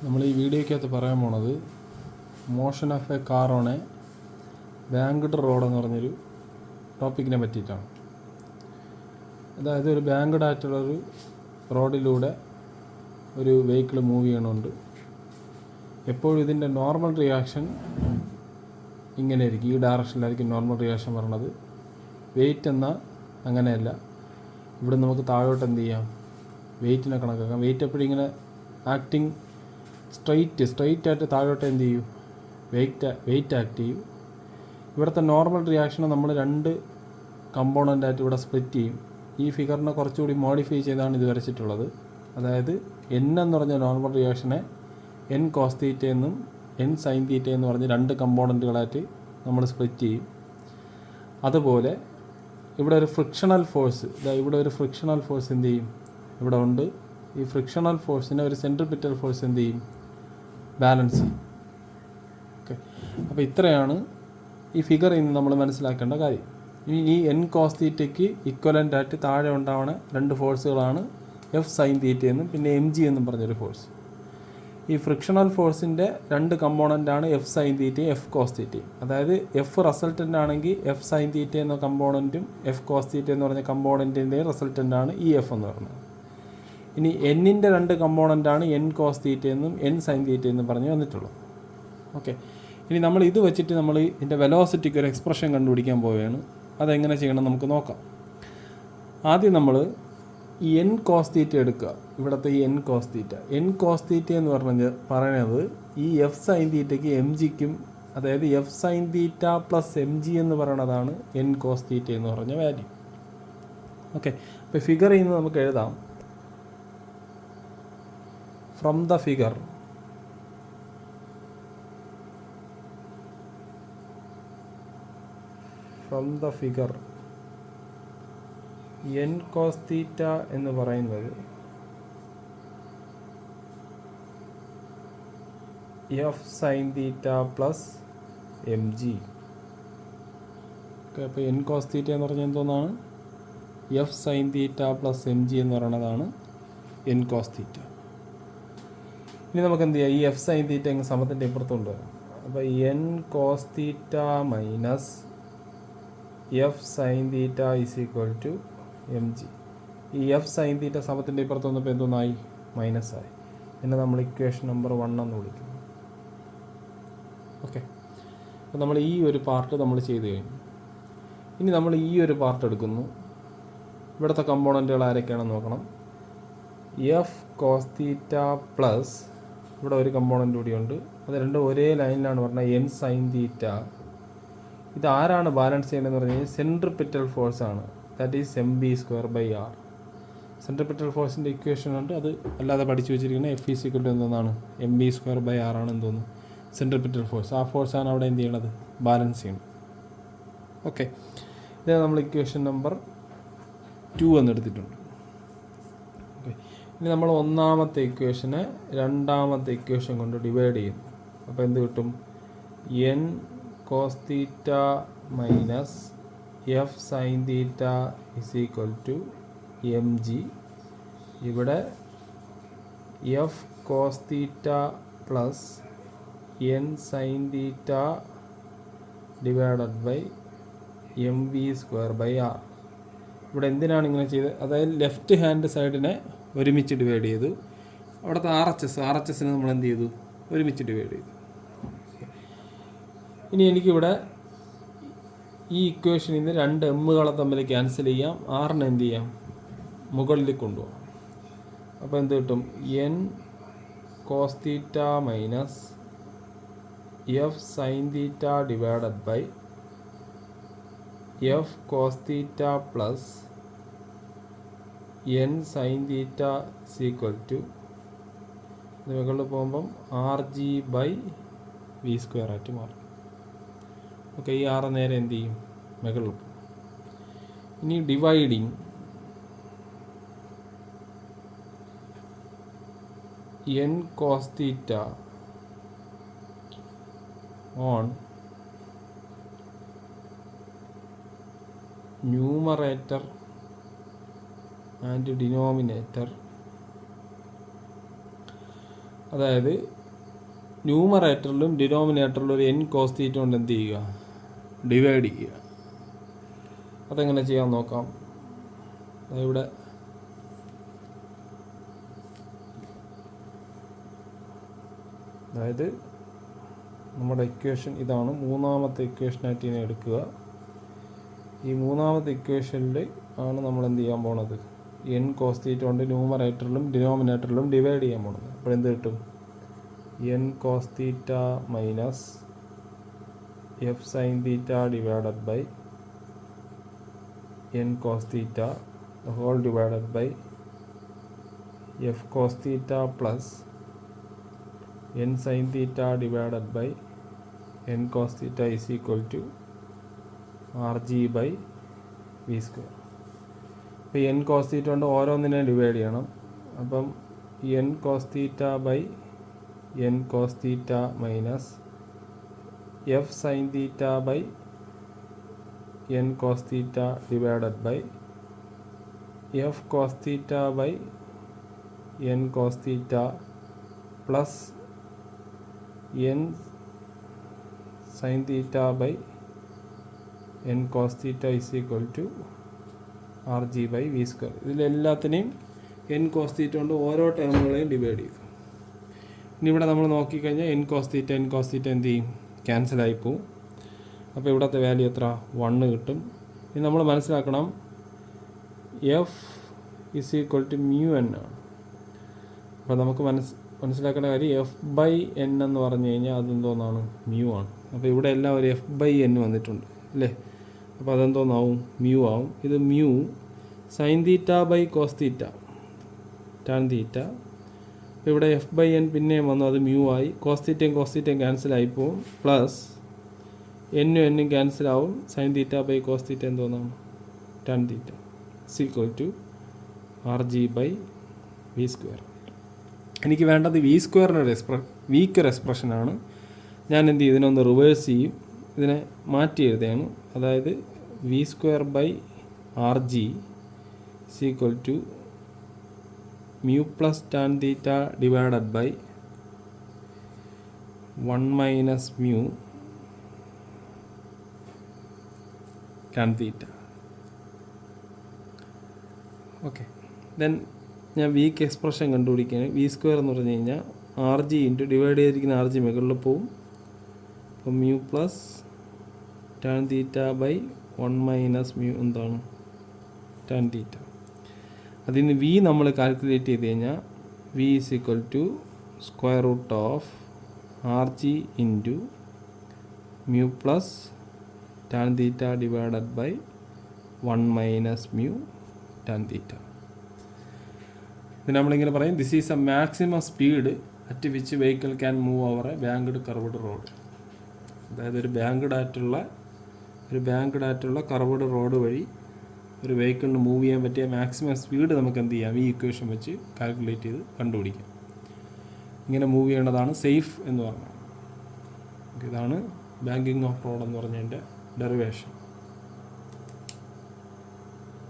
നമ്മൾ ഈ വീഡിയോയ്ക്കകത്ത് പറയാൻ പോണത് motion of A car on A banked road എന്ന് പറഞ്ഞൊരു ടോപ്പിക്കിനെ പറ്റിയിട്ടാണ്. അതായത് ഒരു ബാങ്ക്ഡ് ആയിട്ടുള്ളൊരു റോഡിലൂടെ ഒരു വെഹിക്കിൾ മൂവ് ചെയ്യണമുണ്ട്. എപ്പോഴും ഇതിൻ്റെ നോർമൽ റിയാക്ഷൻ ഇങ്ങനെ ആയിരിക്കും, ഈ ഡയറക്ഷനിലായിരിക്കും നോർമൽ റിയാക്ഷൻ പറഞ്ഞത്. വെയിറ്റ് എന്നാൽ അങ്ങനെയല്ല. ഇവിടെ നമുക്ക് താഴോട്ട് എന്ത് ചെയ്യാം, വെയിറ്റിനെ കണക്കാക്കാം. വെയിറ്റ് എപ്പോഴും ഇങ്ങനെ ആക്ടിങ് സ്ട്രെയിറ്റ് ആയിട്ട് താഴോട്ട് എന്ത് ചെയ്യും, വെയിറ്റ് ആക്ട് ചെയ്യും. ഇവിടുത്തെ നോർമൽ റിയാക്ഷനെ നമ്മൾ രണ്ട് കമ്പോണൻ്റായിട്ട് ഇവിടെ സ്പ്ലിറ്റ് ചെയ്യും. ഈ ഫിഗറിനെ കുറച്ചുകൂടി മോഡിഫൈ ചെയ്താണ് ഇത് വരച്ചിട്ടുള്ളത്. അതായത് എൻ എന്ന് പറഞ്ഞ നോർമൽ റിയാക്ഷനെ എൻ കോസ് തീറ്റ എന്നും എൻ സൈൻ തീറ്റ എന്ന് പറഞ്ഞ് രണ്ട് കമ്പോണൻറ്റുകളായിട്ട് നമ്മൾ സ്പ്ലിറ്റ് ചെയ്യും. അതുപോലെ ഇവിടെ ഒരു ഫ്രിക്ഷണൽ ഫോഴ്സ്, ഇവിടെ ഒരു ഫ്രിക്ഷണൽ ഫോഴ്സ് എന്ത് ചെയ്യും, ഇവിടെ ഉണ്ട്. ഈ ഫ്രിക്ഷണൽ ഫോഴ്സിനെ ഒരു സെൻട്രിപിറ്റൽ ഫോഴ്സ് എന്ത് ചെയ്യും, ബാലൻസ് ചെയ്യും. ഓക്കെ, അപ്പോൾ ഇത്രയാണ് ഈ ഫിഗറിൽ നിന്ന് നമ്മൾ മനസ്സിലാക്കേണ്ട കാര്യം. ഈ എൻ കോസ് തീറ്റയ്ക്ക് ഇക്വലൻ്റ് ആയിട്ട് താഴെ ഉണ്ടാവുന്ന രണ്ട് ഫോഴ്സുകളാണ് എഫ് സൈൻ തീറ്റ എന്നും പിന്നെ എം ജി എന്നും പറഞ്ഞൊരു ഫോഴ്സ്. ഈ ഫ്രിക്ഷണൽ ഫോഴ്സിൻ്റെ രണ്ട് കമ്പോണൻ്റാണ് എഫ് സൈൻ തീറ്റയും എഫ് കോസ് തീറ്റയും. അതായത് എഫ് റിസൾട്ടൻ്റ് ആണെങ്കിൽ എഫ് സൈൻ തീറ്റ എന്ന കമ്പോണൻറ്റും എഫ് കോസ് തീറ്റ എന്ന് പറഞ്ഞ കമ്പോണൻറ്റിൻ്റെയും റിസൾട്ടൻ്റാണ് ഈ എഫ് എന്ന് പറയുന്നത്. ഇനി എന്നിൻ്റെ രണ്ട് കമ്പോണൻ്റാണ് എൻ കോസ് തീറ്റ എന്നും എൻ സൈൻ തീറ്റ എന്നും പറഞ്ഞ് വന്നിട്ടുള്ളത്. ഓക്കെ, ഇനി നമ്മൾ ഇത് വെച്ചിട്ട് നമ്മൾ ഇതിൻ്റെ വെലോസിറ്റിക്ക് ഒരു എക്സ്പ്രഷൻ കണ്ടുപിടിക്കാൻ പോവുകയാണ്. അതെങ്ങനെ ചെയ്യണം നമുക്ക് നോക്കാം. ആദ്യം നമ്മൾ ഈ എൻ കോസ് തീറ്റ എടുക്കുക. ഇവിടുത്തെ ഈ എൻ കോസ് തീറ്റ എന്ന് പറയുന്നത് ഈ എഫ് സൈൻ തീറ്റയ്ക്ക് എം ജിക്കും, അതായത് F sign theta plus M G എന്ന് പറയുന്നതാണ് എൻ കോസ് തീറ്റ എന്ന് പറഞ്ഞ വാല്യൂ. ഓക്കെ, അപ്പോൾ ഫിഗറിൽ നിന്ന് നമുക്ക് എഴുതാം. From the figure N cos theta എന്ന് പറയുന്നത് F sign theta plus M G. Okay, അപ്പോൾ എൻ കോസ് തീറ്റ എന്ന് പറഞ്ഞാൽ എന്തോന്നാണ്, F sign theta plus M G എന്ന് പറയുന്നതാണ് എൻ കോസ് തീറ്റ. ഇനി നമുക്ക് എന്ത് ചെയ്യാം, ഈ എഫ് സൈൻ തീറ്റ എങ്ങനെ സമത്തിൻ്റെ ഇപ്പുറത്തുകൊണ്ട് വരാം. അപ്പോൾ N cos theta minus F sign theta is equal to M G. ഈ എഫ് സൈൻ തീറ്റ സമത്തിൻ്റെ ഇപ്പുറത്ത് വന്നപ്പോൾ എന്തോന്നായി, മൈനസായി. പിന്നെ നമ്മൾ ഇക്വേഷൻ നമ്പർ 1 എന്ന് വിളിക്കുന്നു. ഓക്കെ, അപ്പോൾ നമ്മൾ ഈ ഒരു പാർട്ട് നമ്മൾ ചെയ്ത് കഴിഞ്ഞു. ഇനി നമ്മൾ ഈ ഒരു പാർട്ട് എടുക്കുന്നു. ഇവിടുത്തെ കമ്പോണൻറ്റുകൾ ആരൊക്കെയാണെന്ന് നോക്കണം. എഫ് കോസ് തീറ്റ പ്ലസ് ഇവിടെ ഒരു കമ്പോണൻ്റ് കൂടിയുണ്ട്. അത് രണ്ടും ഒരേ ലൈനിലാണ് പറഞ്ഞാൽ എൻ സൈൻ തീറ്റ. ഇത് ആരാണ് ബാലൻസ് ചെയ്യേണ്ടതെന്ന് പറഞ്ഞു കഴിഞ്ഞാൽ സെൻട്രിപിറ്റൽ ഫോഴ്സാണ്. That is M B square by R. Centripetal ഫോഴ്സിൻ്റെ ഇക്വേഷൻ ഉണ്ട്, അത് അല്ലാതെ പഠിച്ചു വെച്ചിരിക്കുന്നത് എഫ് ഈസ് ഈക്വൽ ടു എന്താണ്, M B square by R ആണ് എന്തോന്നു, സെൻട്രിപിറ്റൽ ഫോഴ്സ്. ആ ഫോഴ്സാണ് അവിടെ എന്ത് ചെയ്യണത്, ബാലൻസ് ചെയ്യണം. ഓക്കെ, ഇത് നമ്മൾ ഇക്വേഷൻ നമ്പർ 2 എന്നെടുത്തിട്ടുണ്ട്. ഓക്കെ, ഇനി നമ്മൾ ഒന്നാമത്തെ ഇക്വേഷനെ രണ്ടാമത്തെ ഇക്വേഷൻ കൊണ്ട് ഡിവൈഡ് ചെയ്യുന്നു. അപ്പോൾ എന്ത് കിട്ടും, N cos theta minus F sign theta is equal to M G. ഇവിടെ F cos theta plus N sign theta divided by M V square by R. ഇവിടെ എന്തിനാണ് ഇങ്ങനെ ചെയ്തത്, അതായത് ലെഫ്റ്റ് ഹാൻഡ് സൈഡിനെ ഒരുമിച്ച് ഡിവൈഡ് ചെയ്തു. അവിടുത്തെ ആർ എച്ച് എസിനെ നമ്മൾ എന്ത് ചെയ്തു, ഒരുമിച്ച് ഡിവൈഡ് ചെയ്തു. ഇനി എനിക്കിവിടെ ഈ ഇക്വേഷനിൽ നിന്ന് രണ്ട് എമ്മുകളെ തമ്മിൽ ക്യാൻസൽ ചെയ്യാം. ആറിനെ എന്ത് ചെയ്യാം, മുകളിൽ കൊണ്ടുപോകാം. അപ്പോൾ എന്ത് കിട്ടും, N cos theta minus F sign theta divided by F cos theta plus N sign theta equal to, ഇത് മുകളിൽ പോകുമ്പം R G by V square ആയിട്ട് മാറും. ഓക്കെ, ഈ ആറ് നേരെ എന്ത് ചെയ്യും, മുകളിൽ പോകും. ഇനി dividing N cos theta on numerator and denominator അതായത് ന്യൂമറേറ്ററിലും ഡിനോമിനേറ്ററിലും ഒരു n cos θ കൊണ്ട് എന്ത് ചെയ്യുക, ഡിവൈഡ് ചെയ്യുക. അതെങ്ങനെ ചെയ്യാൻ നോക്കാം. ഇവിടെ അതായത് നമ്മുടെ ഇക്വേഷൻ ഇതാണ്. മൂന്നാമത്തെ ഇക്വേഷനായിട്ട് ഇതിനെ എടുക്കുക. ഈ മൂന്നാമത്തെ ഇക്വേഷനിൽ ആണ് നമ്മൾ എന്ത് ചെയ്യാൻ പോണത്, n cos θ കൊണ്ട് ന്യൂമറേറ്ററിലും ഡിനോമിനേറ്ററിലും ഡിവൈഡ് ചെയ്യാൻ പോണത്. അപ്പോൾ എന്ത് കിട്ടും, n cos θ minus f sin θ divided by n cos θ whole divided by f cos θ plus n sin θ divided by n cos θ is equal to rg by v square. അപ്പോൾ n cos θ കൊണ്ട് ഓരോന്നിനെ divide ചെയ്യണം. അപ്പം n cos θ by n cos θ minus f sin θ by n cos θ divided by f cos θ by n cos θ plus n sin θ by n cos θ is equal to rg by v square. ഇതിലെല്ലാത്തിനെയും n cos θ കൊണ്ട് ഓരോ ടേമുകളെയും divide ചെയ്തു. ഇനി ഇവിടെ നമ്മൾ നോക്കിക്കഴിഞ്ഞാൽ n cos θ എന്ത് ചെയ്യും, ക്യാൻസലായി പോവും. അപ്പോൾ ഇവിടുത്തെ വാല്യൂ എത്ര, 1 കിട്ടും. ഇനി നമ്മൾ മനസ്സിലാക്കണം f is equal to mu n ആണ്. അപ്പോൾ നമുക്ക് മനസ്സിലാക്കേണ്ട കാര്യം f ബൈ n എന്ന് പറഞ്ഞു കഴിഞ്ഞാൽ അതെന്തോന്നാണ്, മ്യൂ ആണ്. അപ്പോൾ ഇവിടെ എല്ലാം ഒരു f ബൈ n വന്നിട്ടുണ്ട് അല്ലേ. അപ്പോൾ അതെന്തോന്നാവും, മ്യൂ ആവും. ഇത് mu sin theta by cos theta tan theta. അപ്പോൾ ഇവിടെ f ബൈ n പിന്നെയും വന്നു, അത് മ്യൂ ആയി. കോസ് തീറ്റയും ക്യാൻസൽ ആയിപ്പോവും. പ്ലസ് എന്നും ക്യാൻസലാവും. Sine theta by cos theta എന്തോന്നാണ്, tan theta equal to R G by V square. എനിക്ക് വേണ്ടത് വി സ്ക്വയറിൻ്റെ വീക്കർ എക്സ്പ്രഷനാണ്. ഞാൻ എന്ത് ചെയ്യും, ഇതിനൊന്ന് റിവേഴ്സ് ചെയ്യും, ഇതിനെ മാറ്റി എഴുതുകയാണ്. അതായത് V square by R G equal to mu plus tan theta divided by 1 minus mu tan theta. Okay, then ഞാൻ വീക്ക് എക്സ്പ്രഷൻ കണ്ടുപിടിക്കുകയാണ്. വി സ്ക്വയർ എന്ന് പറഞ്ഞു കഴിഞ്ഞാൽ ആർ ജി ഇൻറ്റു ഡിവൈഡ് ചെയ്തിരിക്കുന്ന ആർ ജി മുകളിൽ പോവും. അപ്പോൾ mu plus tan theta by 1 minus mu എന്താണ്, ടാൻ തീറ്റ. അതിന് വി നമ്മൾ കാൽക്കുലേറ്റ് ചെയ്ത് കഴിഞ്ഞാൽ V is equal to square root of R G into mu plus tan theta divided by 1 minus mu tan theta. ഇത് നമ്മളിങ്ങനെ പറയും, this is a maximum speed at which vehicle can move over a banked curved road. അതായത് ഒരു banked ആയിട്ടുള്ള curved road വഴി ഒരു വെഹിക്കിളിന് move ചെയ്യാൻ പറ്റിയ മാക്സിമം സ്പീഡ് നമുക്ക് എന്ത് ചെയ്യാം, ഈ ഇക്വേഷൻ വെച്ച് കാൽക്കുലേറ്റ് ചെയ്ത് കണ്ടുപിടിക്കാം. ഇങ്ങനെ മൂവ് ചെയ്യേണ്ടതാണ് സേഫ് എന്ന് പറഞ്ഞാൽ. ഇതാണ് ബാങ്കിങ് ഓഫ് റോഡ് എന്ന് പറഞ്ഞതിൻ്റെ ഡെറിവേഷൻ.